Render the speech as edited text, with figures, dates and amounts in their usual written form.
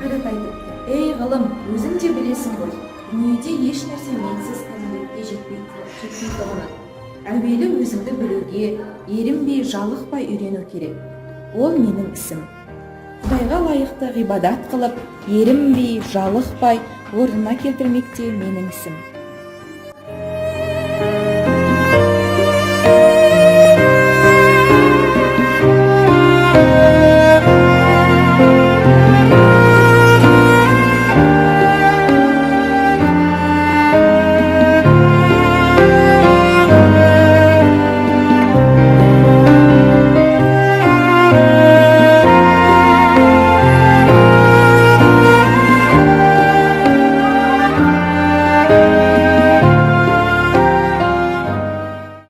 өкіріп айтыпты: ей ғылым, өзің де білесің ғой, дүниеде еш нәрсе менсіз кәмелетке жетпейтұғынын. Әуелі өзіңді білуге, ерінбей, жалықпай үйрену керек. Ол менің ісім. Құдайға лайықты ғибадат қылып, ерінбей, жалықпай орнына келтірмек те менің ісім.